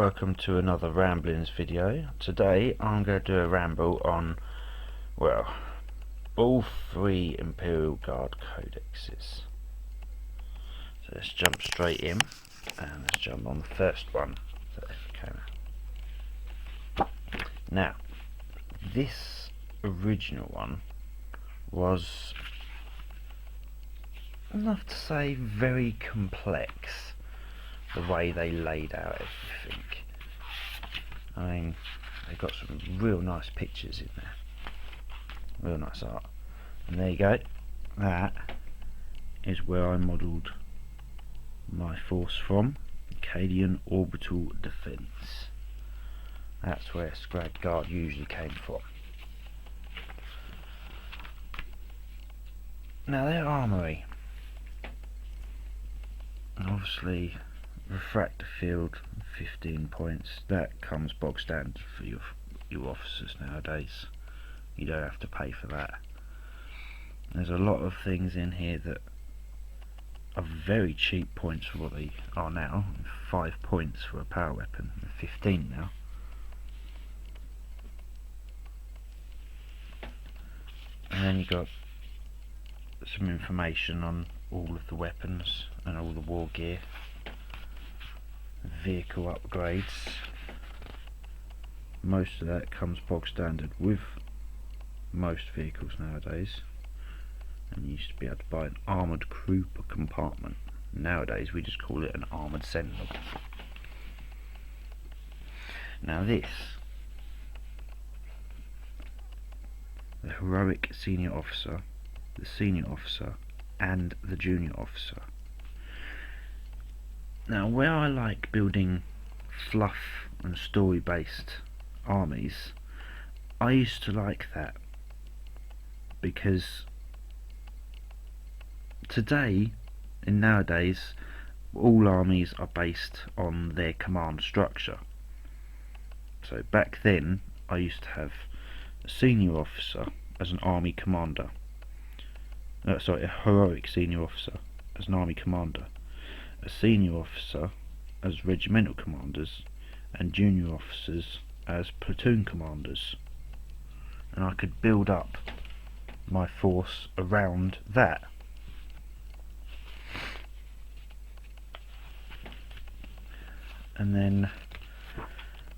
welcome to another ramblings video. Today I'm going to do a ramble on, well, all three Imperial Guard codexes. So let's jump straight in and let's jump on the first one. Now, this original one was, enough to say, very complex. The way they laid out everything. I mean, they've got some real nice pictures in there. Real nice art. And there you go. That is where I modelled my force from. Acadian Orbital Defence. That's where Scrag Guard usually came from. Now their armoury. Obviously, refractor field 15 points. That comes bog standard for your officers nowadays. You don't have to pay for that. There's a lot of things in here that are very cheap points for what they are now. 5 points for a power weapon, 15 now. And then you got some information on all of the weapons and all the war gear. Vehicle upgrades. Most of that comes bog standard with most vehicles nowadays, and you used to be able to buy an armoured crew per compartment. Nowadays we just call it an armoured sentinel. Now this, the heroic senior officer, the senior officer and the junior officer. Now, where I like building fluff and story based armies, I used to like that because today and nowadays all armies are based on their command structure. So back then I used to have a senior officer as an army commander, a heroic senior officer as an army commander, a senior officer as regimental commanders, and junior officers as platoon commanders. And I could build up my force around that. And then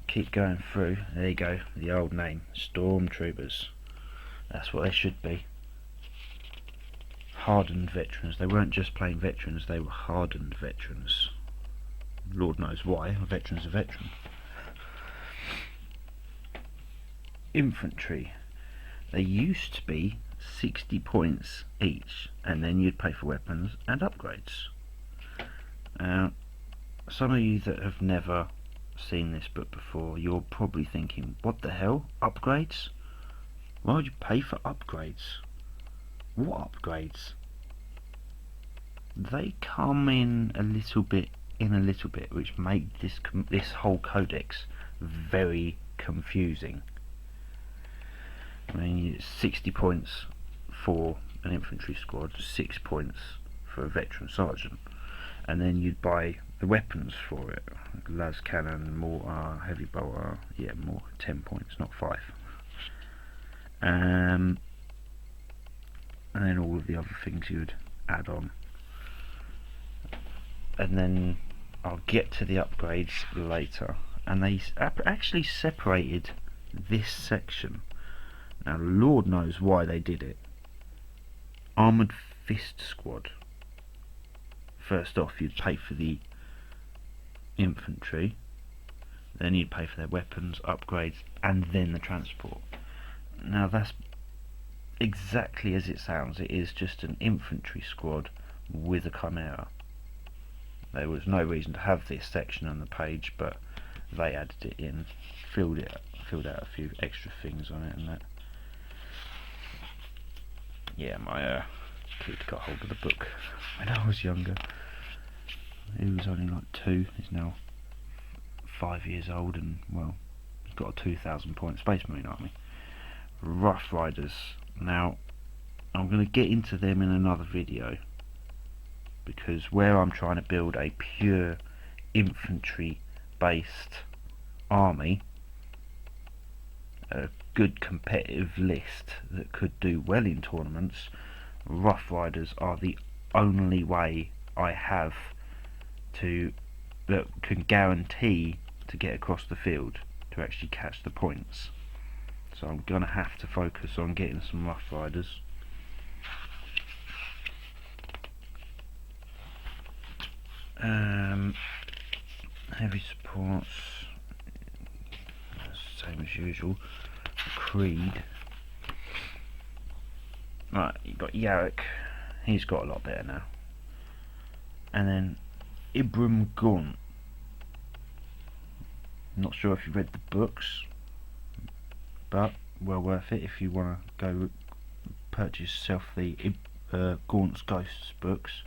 keep going through. There you go, the old name, Stormtroopers. That's what they should be. Hardened veterans. They weren't just plain veterans, they were hardened veterans. Lord knows why, a veteran's a veteran. Infantry. They used to be 60 points each, and then you'd pay for weapons and upgrades. Some of you that have never seen this book before, you're probably thinking, what the hell? Upgrades? Why would you pay for upgrades? What upgrades? They come in a little bit, which make this whole codex very confusing. I mean, 60 points for an infantry squad, 6 points for a veteran sergeant, and then you'd buy the weapons for it: las cannon, mortar, heavy bolter. Yeah, more 10 points, not 5. And then all of the other things you would add on. And then I'll get to the upgrades later. And they actually separated this section. Now, Lord knows why they did it. Armoured Fist Squad. First off, you'd pay for the infantry, then you'd pay for their weapons, upgrades, and then the transport. Now, that's exactly as it sounds. It is just an infantry squad with a chimera. There was no reason to have this section on the page, but they added it in, filled out a few extra things on it and that. Yeah, my kid got hold of the book when I was younger. He was only like 2, he's now 5 years old, and well, he's got a 2,000 point Space Marine army. Rough Riders. Now, I'm going to get into them in another video, because where I'm trying to build a pure infantry based army, a good competitive list that could do well in tournaments, Rough Riders are the only way I have that can guarantee to get across the field to actually catch the points. So I'm gonna have to focus on getting some Rough Riders. Heavy supports, same as usual. Creed. Right, you've got Yarrick, he's got a lot better now. And then Ibram Gaunt. Not sure if you've read the books, but well worth it if you want to go purchase yourself the Gaunt's Ghosts books.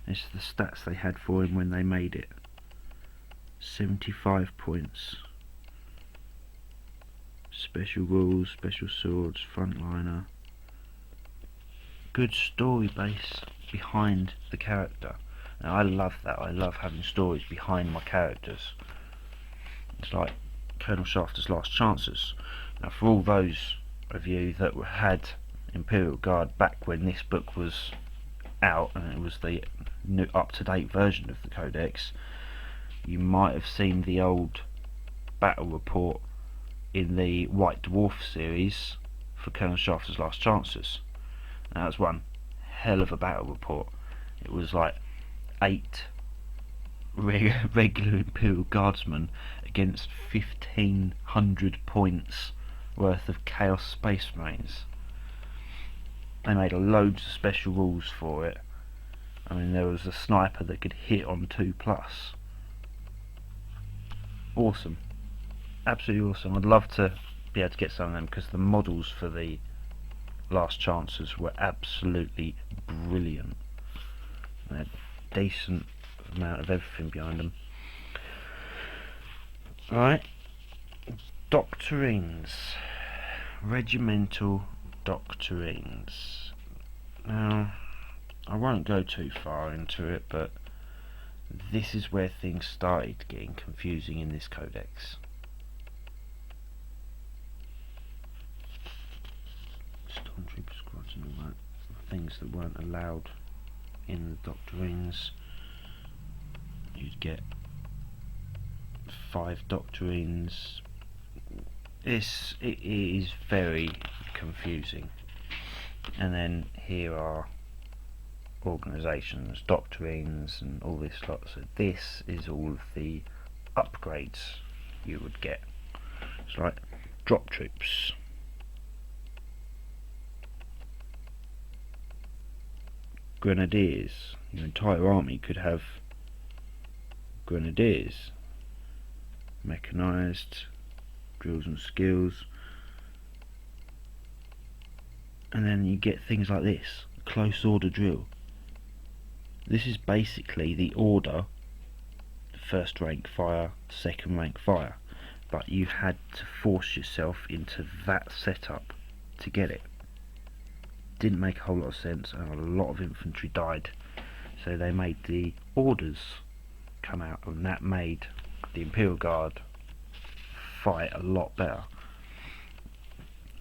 This is the stats they had for him when they made it. 75 points. Special rules, special swords, frontliner. Good story base behind the character. Now I love that. I love having stories behind my characters. It's like Colonel Shafter's Last Chances. Now for all those of you that had Imperial Guard back when this book was out and it was the new up-to-date version of the Codex, you might have seen the old battle report in the White Dwarf series for Colonel Shafter's Last Chances. Now that was one hell of a battle report. It was like 8 regular Imperial Guardsmen against 1500 points worth of Chaos Space Marines. They made loads of special rules for it. I mean, there was a sniper that could hit on 2+. Awesome. Absolutely awesome. I'd love to be able to get some of them because the models for the Last Chances were absolutely brilliant. They had a decent amount of everything behind them. Alright. Doctrines. Regimental Doctrines. Now, I won't go too far into it, but this is where things started getting confusing in this codex. Stormtrooper squads and all that, things that weren't allowed in the Doctrines. You'd get 5 Doctrines. It is very confusing. And then here are organisations, Doctrines and all this lot. So this is all of the upgrades you would get. It's like drop troops, grenadiers. Your entire army could have grenadiers, mechanised, drills and skills. And then you get things like this, close order drill. This is basically the order, first rank fire, second rank fire, but you had to force yourself into that setup to get it. Didn't make a whole lot of sense, and a lot of infantry died, so they made the orders come out, and that made the Imperial Guard fight a lot better.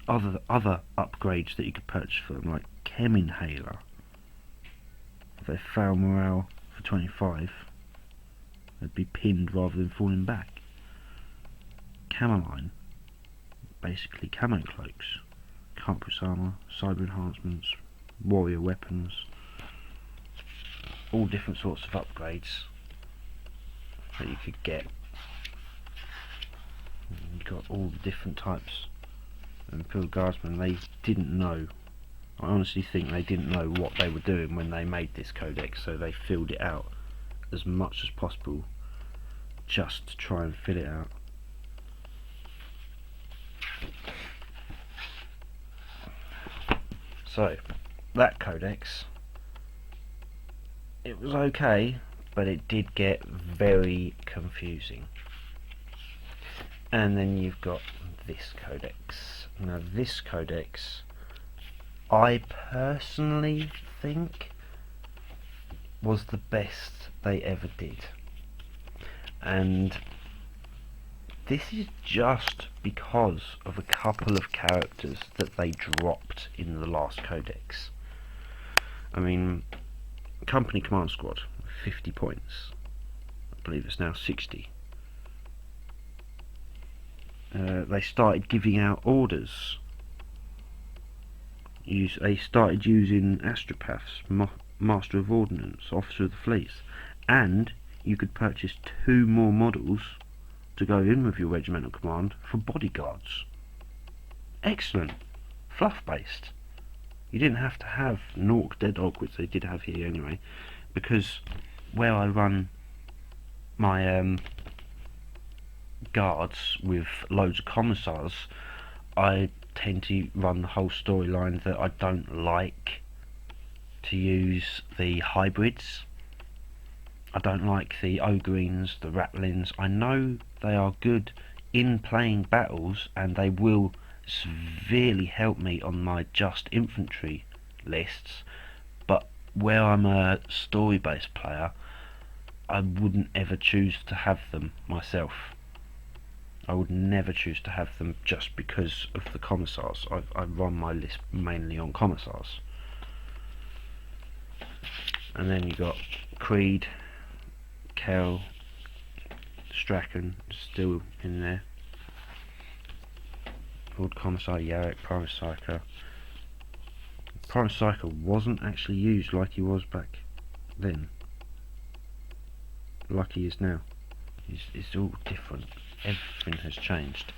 Other upgrades that you could purchase for them, like Chem Inhaler. If they fail morale for 25, they'd be pinned rather than falling back. Camoline, basically camo cloaks, compass armour, cyber enhancements, warrior weapons, all different sorts of upgrades that you could get. You've got all the different types of Imperial Guardsmen. They didn't know, I honestly think they didn't know what they were doing when they made this codex, so they filled it out as much as possible just to try and fill it out. So, that codex, it was okay, but it did get very confusing. And then you've got this codex. Now this codex, I personally think, was the best they ever did. And This is just because of a couple of characters that they dropped in the last codex. I mean, Company Command Squad, 50 points. I believe it's now 60. They started giving out orders. They started using astropaths, Master of Ordnance, Officer of the Fleets, and you could purchase 2 more models to go in with your regimental command for bodyguards. Excellent. Fluff based. You didn't have to have an Orc Dead Dog, which they did have here anyway, because where I run my guards with loads of commissars, I tend to run the whole storyline that I don't like to use the hybrids. I don't like the Ogreens, the Ratlins. I know they are good in playing battles and they will severely help me on my just infantry lists, but where I'm a story based player, I wouldn't ever choose to have them myself. I would never choose to have them just because of the commissars. I run my list mainly on commissars. And then you got Creed, Kel, Strachan still in there. Lord Commissar Yarrick, Prime Psyker. Prime Psyker wasn't actually used like he was back then. Like he is now. It's all different. Everything has changed.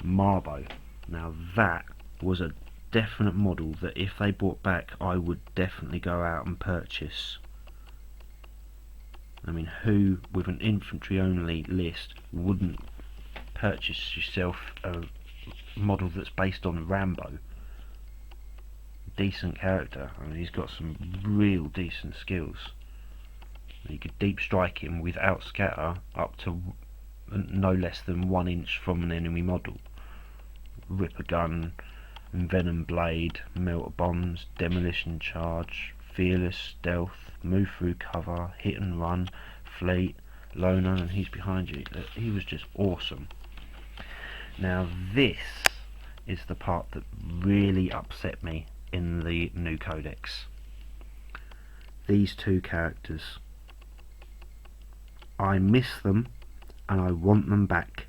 Marbo. Now that was a definite model that if they brought back, I would definitely go out and purchase. I mean, who with an infantry only list wouldn't purchase yourself a model that's based on Rambo? Decent character. I mean, he's got some real decent skills. You could deep strike him without scatter up to no less than 1 inch from an enemy model. Ripper gun, venom blade, melter bombs, demolition charge, fearless stealth, move through cover, hit and run, fleet, loner, and he's behind you. He was just awesome. Now this is the part that really upset me in the new codex. These 2 characters. I miss them and I want them back.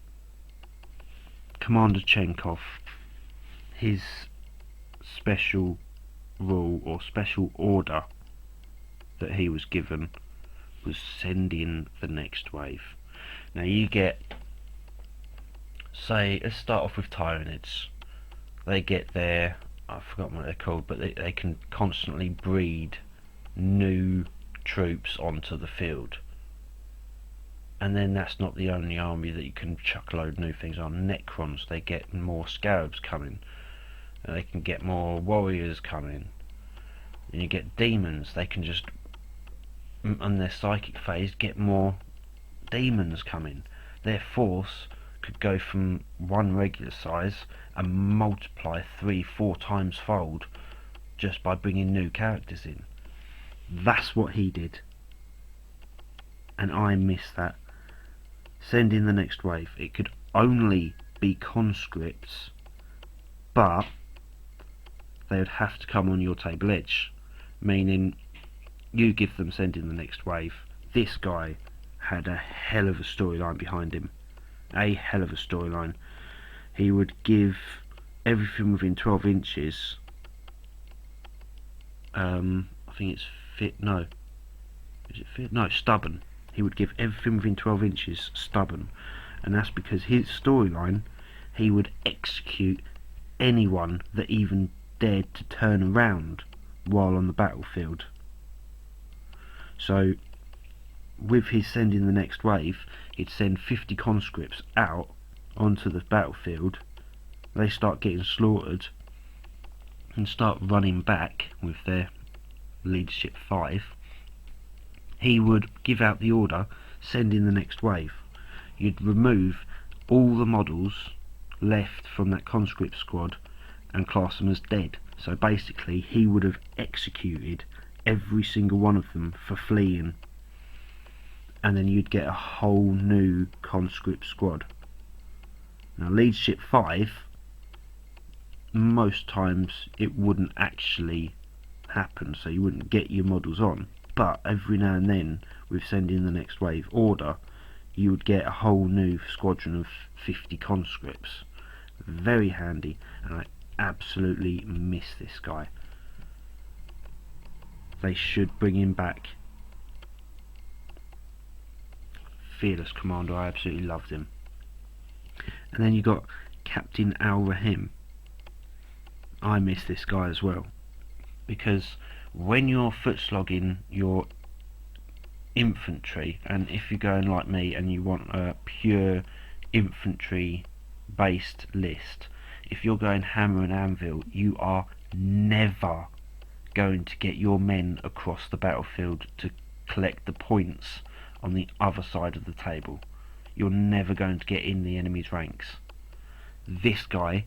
Commander Chenkov, his special rule or special order that he was given was send in the next wave. Now you get, say, let's start off with Tyranids. They get their, I've forgotten what they're called, but they can constantly breed new troops onto the field. And then that's not the only army that you can chuck a load of new things on. Necrons, they get more scarabs coming. And they can get more warriors coming. And you get demons, they can just, on their psychic phase, get more demons coming. Their force could go from 1 regular size and multiply 3-4 times fold just by bringing new characters in. That's what he did. And I miss that. Send in the next wave. It could only be conscripts, but they would have to come on your table edge, meaning you give them send in the next wave. This guy had a hell of a storyline behind him. A hell of a storyline. He would give everything within 12 inches. I think it's fit. No. Is it fit? No, stubborn. He would give everything within 12 inches stubborn, and that's because his storyline, he would execute anyone that even dared to turn around while on the battlefield. So with his sending the next wave, he'd send 50 conscripts out onto the battlefield. They start getting slaughtered and start running back with their leadership 5. He would give out the order, send in the next wave. You'd remove all the models left from that conscript squad and class them as dead. So basically he would have executed every single one of them for fleeing. and then you'd get a whole new conscript squad. Now leadership 5, most times it wouldn't actually happen, so you wouldn't get your models on, but every now and then with sending the next wave order, you would get a whole new squadron of 50 conscripts. Very handy, and I absolutely miss this guy. They should bring him back. Fearless commander, I absolutely loved him. And then you got Captain Al-Rahim. I miss this guy as well, because when you're foot slogging your infantry, and if you're going like me and you want a pure infantry based list, if you're going hammer and anvil, you are never going to get your men across the battlefield to collect the points on the other side of the table. You're never going to get in the enemy's ranks. This guy,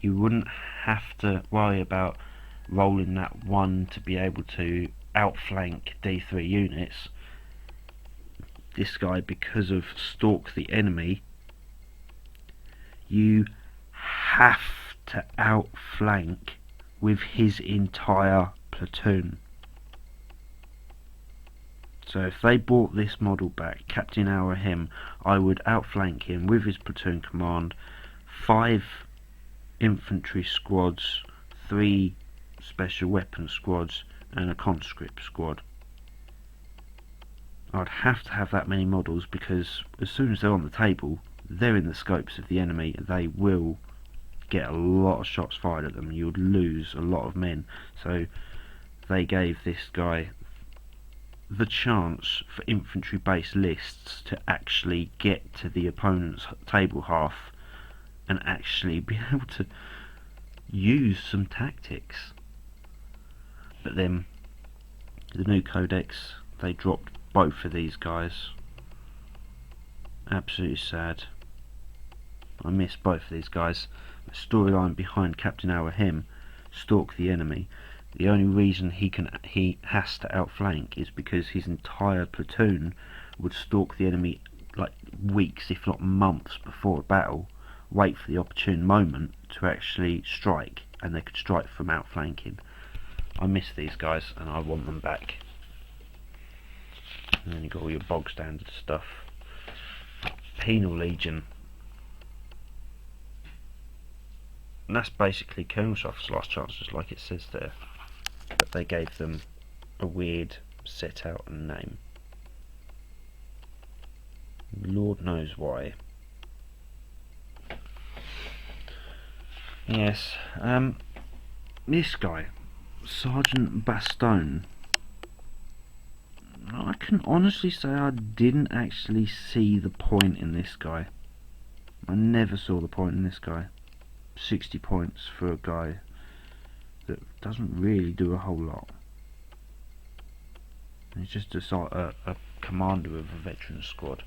you wouldn't have to worry about rolling that one to be able to outflank D3 units. This guy, because of stalk the enemy, you have to outflank with his entire platoon. So if they brought this model back, Captain Al-Rahim, I would outflank him with his platoon command, 5 infantry squads, 3 special weapon squads, and a conscript squad. I'd have to have that many models, because as soon as they're on the table, they're in the scopes of the enemy. They will get a lot of shots fired at them. You'd lose a lot of men. So they gave this guy the chance for infantry based lists to actually get to the opponent's table half and actually be able to use some tactics. But then the new codex, they dropped both of these guys. Absolutely sad. I miss both of these guys. The storyline behind Captain Al-Rahim, stalk the enemy. The only reason he has to outflank is because his entire platoon would stalk the enemy like weeks, if not months, before a battle, wait for the opportune moment to actually strike, and they could strike from outflanking. I miss these guys and I want them back. And then you got all your bog standard stuff. Penal Legion. And that's basically Colonel's officer's last chances, like it says there. But they gave them a weird set out name. Lord knows why. Yes, this guy, Sergeant Bastone. I can honestly say I didn't actually see the point in this guy. I never saw the point in this guy. 60 points for a guy that doesn't really do a whole lot. He's just a commander of a veteran squad.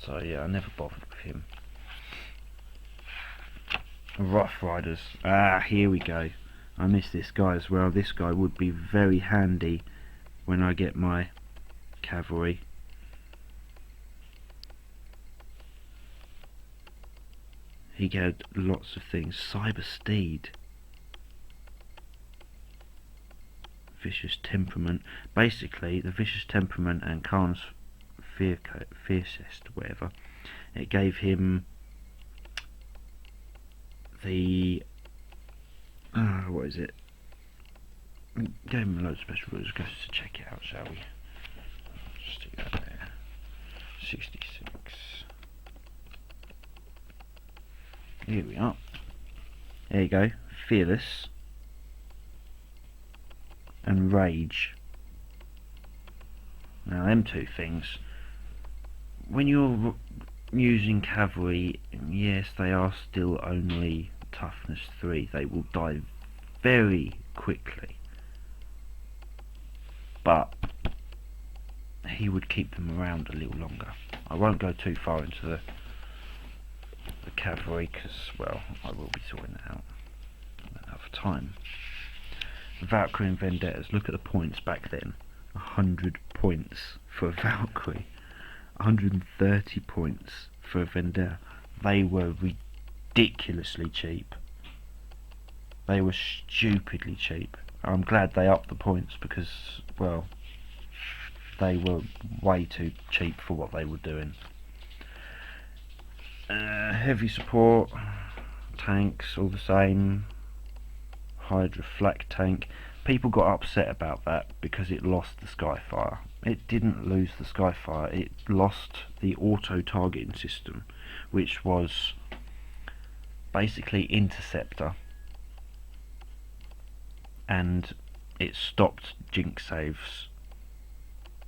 So yeah, I never bothered with him. Rough Riders. Ah, here we go. I miss this guy as well. This guy would be very handy when I get my cavalry. He had lots of things. Cyber Steed. Vicious Temperament. Basically, the Vicious Temperament and Khan's Fiercest, whatever, it gave him the what is it? It gave him loads of special rules. Go to check it out, shall we? Just stick that there. 66. Here we are. There you go. Fearless and Rage. Now them two things, when you're using cavalry, yes, they are still only toughness 3. They will die very quickly, but he would keep them around a little longer. I won't go too far into the cavalry because, well, I will be sorting that out another time. Valkyrie and Vendettas, look at the points back then. 100 points for a Valkyrie, 130 points for a Vendetta. They were ridiculously cheap. They were stupidly cheap. I'm glad they upped the points because, well, they were way too cheap for what they were doing. Heavy support, tanks, all the same. Hydra flak tank. People got upset about that because it lost the Skyfire. It didn't lose the Skyfire, it lost the auto-targeting system, which was basically Interceptor, and it stopped jinx saves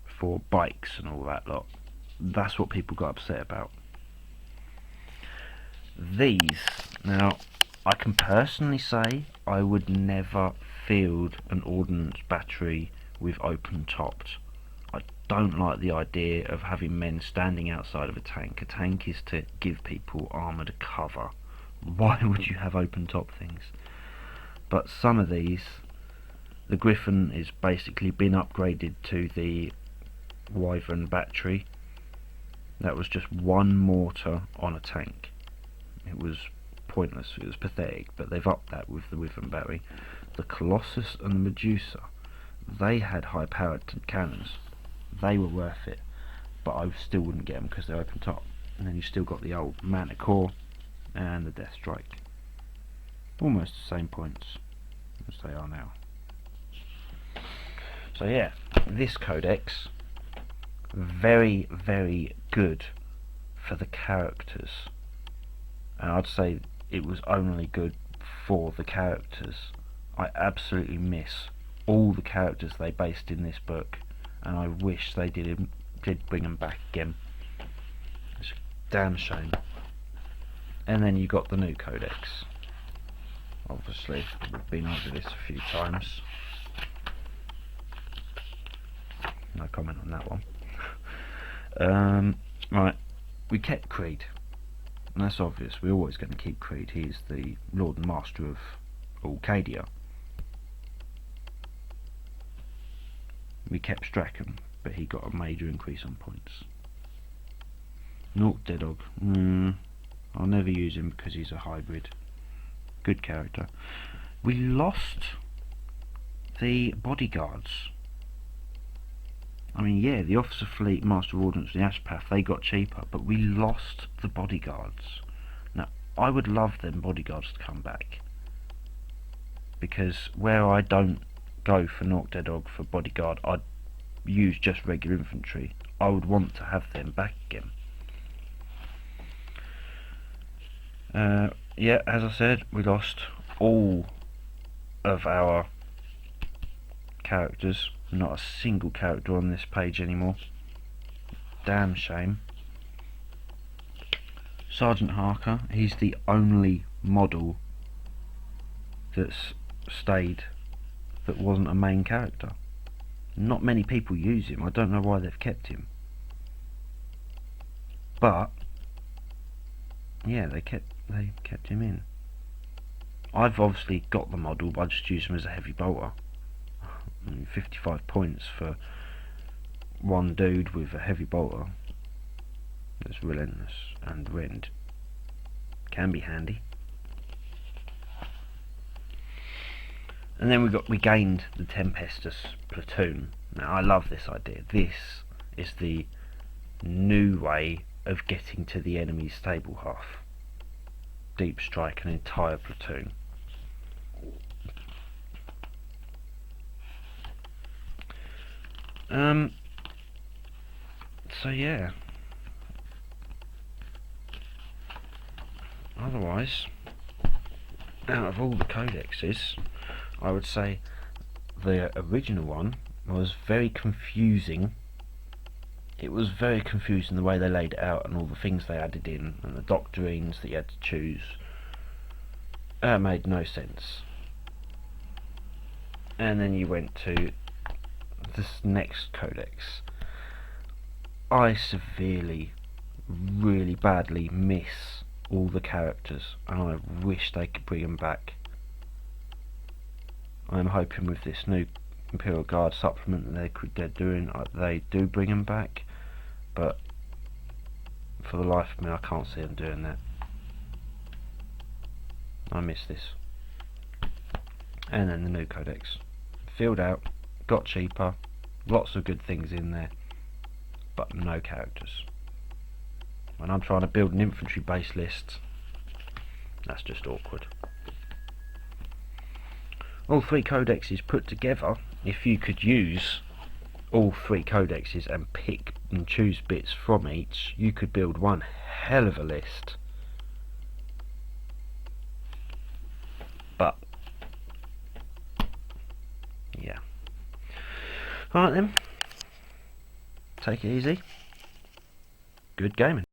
for bikes and all that lot. That's what people got upset about. These, now, I can personally say I would never field an ordnance battery with open topped. I don't like the idea of having men standing outside of a tank. A tank is to give people armoured cover. Why would you have open top things? But some of these, the Griffin is basically been upgraded to the Wyvern battery. That was just one mortar on a tank. It was pointless, it was pathetic, but they've upped that with the Wyvern battery. The Colossus and the Medusa, they had high powered cannons. They were worth it, but I still wouldn't get them because they're open top. And then you still got the old Manticore and the Death Strike. Almost the same points as they are now. So yeah, this codex, very, very good for the characters. And I'd say it was only good for the characters. I absolutely miss all the characters they based in this book, and I wish they did bring them back again. It's a damn shame. And then you got the new codex. Obviously, we've been over this a few times. No comment on that one. Right, we kept Creed. And that's obvious, we're always going to keep Creed. He's the Lord and Master of Arcadia. We kept Strachan, but he got a major increase on points. Nork Deadog, I'll never use him because he's a hybrid. Good character. We lost the bodyguards. I mean, yeah, the Officer Fleet, Master of Ordnance, the Ashpath, they got cheaper, but we lost the bodyguards. Now, I would love them bodyguards to come back, because where I don't go for Nork Deadog for bodyguard, I'd use just regular infantry. I would want to have them back again. Yeah, as I said, we lost all of our characters. Not a single character on this page anymore. Damn shame. Sergeant Harker, he's the only model that's stayed that wasn't a main character. Not many people use him. I don't know why they've kept him. But yeah, they kept him in. I've obviously got the model, but I just use him as a heavy bolter. 55 points for one dude with a heavy bolter. That's relentless and rend. Can be handy. And then we gained the Tempestus platoon. Now I love this idea. This is the new way of getting to the enemy's stable half. Deep strike an entire platoon. So yeah. Otherwise, out of all the codexes, I would say the original one was very confusing. It was very confusing the way they laid it out and all the things they added in and the doctrines that you had to choose. It made no sense. And then you went to this next codex. I severely, really badly miss all the characters, and I wish they could bring them back. I'm hoping with this new Imperial Guard supplement that they're doing, they do bring them back, but for the life of me I can't see them doing that. I miss this. And then the new codex, filled out, got cheaper, lots of good things in there, but no characters. When I'm trying to build an infantry base list, that's just awkward. All 3 codexes put together, if you could use all 3 codexes and pick and choose bits from each, you could build one hell of a list. But yeah. Alright then, take it easy. Good gaming.